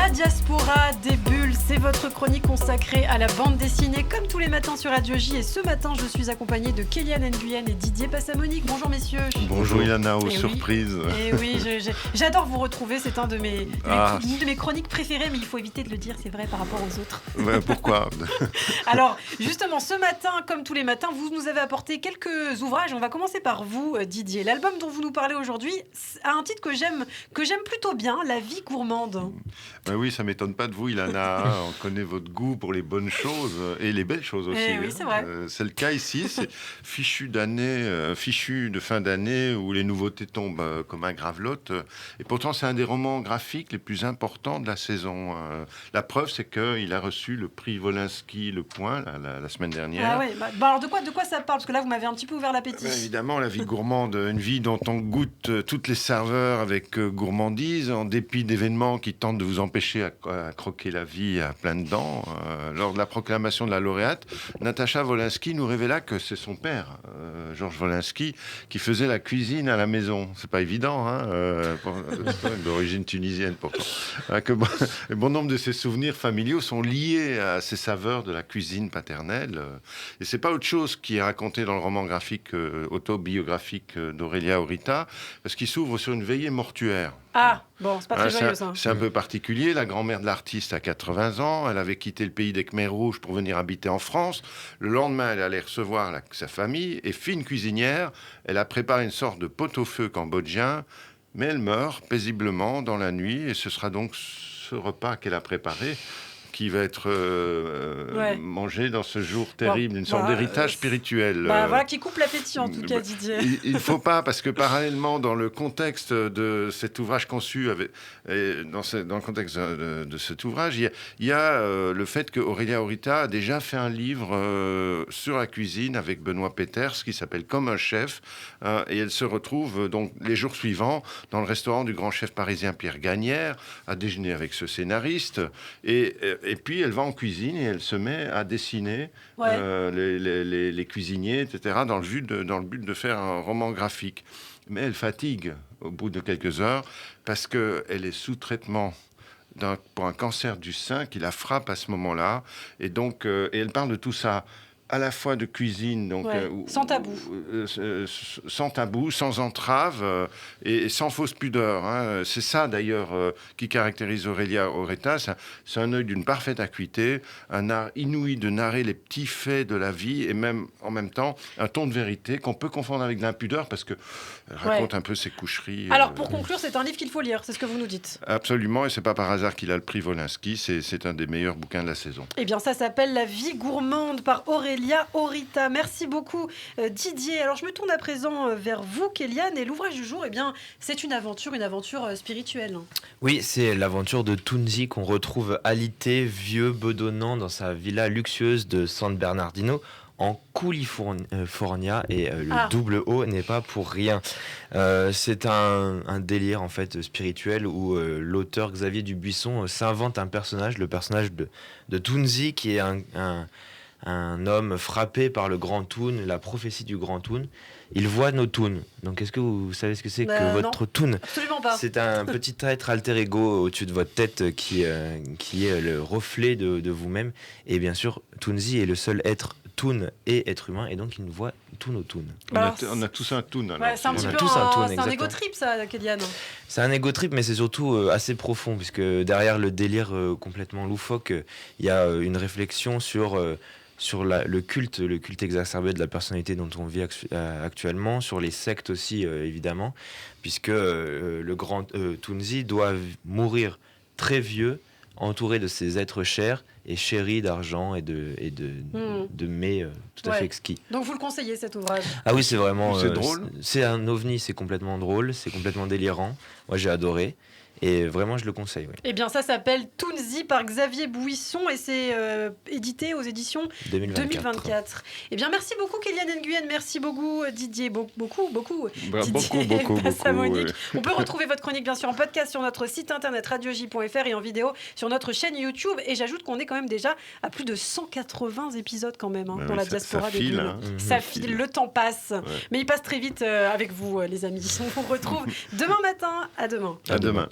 La Diaspora des Bulles, c'est votre chronique consacrée à la bande dessinée comme tous les matins sur Radio J. Et ce matin, je suis accompagnée de Kéliane Nguyen et Didier Passamonique. Bonjour messieurs. Bonjour Yana, aux surprises. Et oui, j'adore vous retrouver, c'est un de mes chroniques préférées, mais il faut éviter de le dire, c'est vrai, par rapport aux autres. Ouais, pourquoi? Alors, justement, ce matin, comme tous les matins, vous nous avez apporté quelques ouvrages. On va commencer par vous, Didier. L'album dont vous nous parlez aujourd'hui a un titre que j'aime plutôt bien, La vie gourmande. Ben oui, ça ne m'étonne pas de vous, Ilana. On connaît votre goût pour les bonnes choses et les belles choses aussi. Oui, c'est vrai. C'est le cas ici. C'est fichu de fin d'année où les nouveautés tombent comme un gravelotte. Et pourtant, c'est un des romans graphiques les plus importants de la saison. La preuve, c'est qu'il a reçu le prix Wolinski Le Point la semaine dernière. Ah ouais. Alors de quoi ça parle? Parce que là, vous m'avez un petit peu ouvert l'appétit. Évidemment, La vie gourmande, une vie dont on goûte toutes les saveurs avec gourmandise, en dépit d'événements qui tentent de vous empêcher à croquer la vie à pleines dents. Lors de la proclamation de la lauréate, Natacha Wolinski nous révéla que c'est son père, Georges Wolinski, qui faisait la cuisine à la maison. C'est pas évident, d'origine tunisienne pourtant. Que bon nombre de ses souvenirs familiaux sont liés à ces saveurs de la cuisine paternelle. Et c'est pas autre chose qui est raconté dans le roman graphique autobiographique d'Aurélia Aurita, parce qu'il s'ouvre sur une veillée mortuaire. Ah, bon, c'est pas très joyeux, ça. C'est un peu particulier. La grand-mère de l'artiste a 80 ans. Elle avait quitté le pays des Khmers rouges pour venir habiter en France. Le lendemain, elle allait recevoir sa famille. Et fine cuisinière, elle a préparé une sorte de pot-au-feu cambodgien. Mais elle meurt paisiblement dans la nuit. Et ce sera donc ce repas qu'elle a préparé qui va être mangé dans ce jour terrible, une sorte d'héritage spirituel. Voilà qui coupe l'appétit en tout cas, Didier. Il ne faut pas, parce que parallèlement, dans le contexte de cet ouvrage conçu, dans le contexte de cet ouvrage, il y a le fait qu'Aurélia Aurita a déjà fait un livre sur la cuisine avec Benoît Peters qui s'appelle Comme un chef, et elle se retrouve donc les jours suivants dans le restaurant du grand chef parisien Pierre Gagnère à déjeuner avec ce scénariste, et puis elle va en cuisine et elle se met à dessiner les cuisiniers, etc., dans le but de faire un roman graphique. Mais elle fatigue au bout de quelques heures parce qu'elle est sous traitement pour un cancer du sein qui la frappe à ce moment-là. Et donc, et elle parle de tout ça, à la fois de cuisine, donc sans tabou, sans entrave et sans fausse pudeur. C'est ça d'ailleurs qui caractérise Aurélia Aurita. C'est un œil d'une parfaite acuité, un art inouï de narrer les petits faits de la vie et même en même temps un ton de vérité qu'on peut confondre avec de l'impudeur parce que elle raconte un peu ses coucheries. Alors pour conclure, c'est un livre qu'il faut lire, c'est ce que vous nous dites. Absolument, et c'est pas par hasard qu'il a le prix Wolinski. C'est un des meilleurs bouquins de la saison. Eh bien, ça s'appelle La vie gourmande par Aurélia Aurita. Merci beaucoup Didier. Alors je me tourne à présent vers vous Kéliane, et l'ouvrage du jour, c'est une aventure spirituelle. Oui, c'est l'aventure de Tounzi qu'on retrouve alité, vieux, bedonnant dans sa villa luxueuse de San Bernardino en California, et le double O n'est pas pour rien. C'est un délire en fait spirituel où l'auteur Xavier Dubuisson s'invente un personnage, le personnage de Tounzi, qui est un homme frappé par le Grand Toon, la prophétie du Grand Toon. Il voit nos toons. Donc, est-ce que vous savez ce que c'est que votre toon? Absolument pas. C'est un petit être alter ego au-dessus de votre tête qui est le reflet de vous-même. Et bien sûr, Tounzi est le seul être toon et être humain, et donc il nous voit tous nos toons. On a tous un toon. C'est un petit peu un ego trip, ça, Kéliane. C'est un ego trip, mais c'est surtout assez profond, puisque derrière le délire complètement loufoque, il y a une réflexion sur le culte exacerbé de la personnalité dont on vit actuellement, sur les sectes aussi, évidemment, puisque le grand Tounzi doit mourir très vieux, entouré de ses êtres chers et chéris d'argent et de mets tout à fait exquis. Donc vous le conseillez, cet ouvrage? Ah oui, c'est vraiment... c'est drôle. C'est un ovni, c'est complètement drôle, c'est complètement délirant. Moi, j'ai adoré. Et vraiment, je le conseille. Oui. Eh bien, ça s'appelle Tounzi par Xavier Buisson et c'est édité aux éditions 2024. Eh bien, merci beaucoup, Kéliane Nguyen. Merci beaucoup, Didier. Beaucoup. Passamonique. On peut retrouver votre chronique, bien sûr, en podcast sur notre site internet radioj.fr et en vidéo sur notre chaîne YouTube. Et j'ajoute qu'on est quand même déjà à plus de 180 épisodes quand même dans la diaspora des Bulles. Ça file, le temps passe. Ouais. Mais il passe très vite avec vous, les amis. On vous retrouve demain matin. À demain. À demain.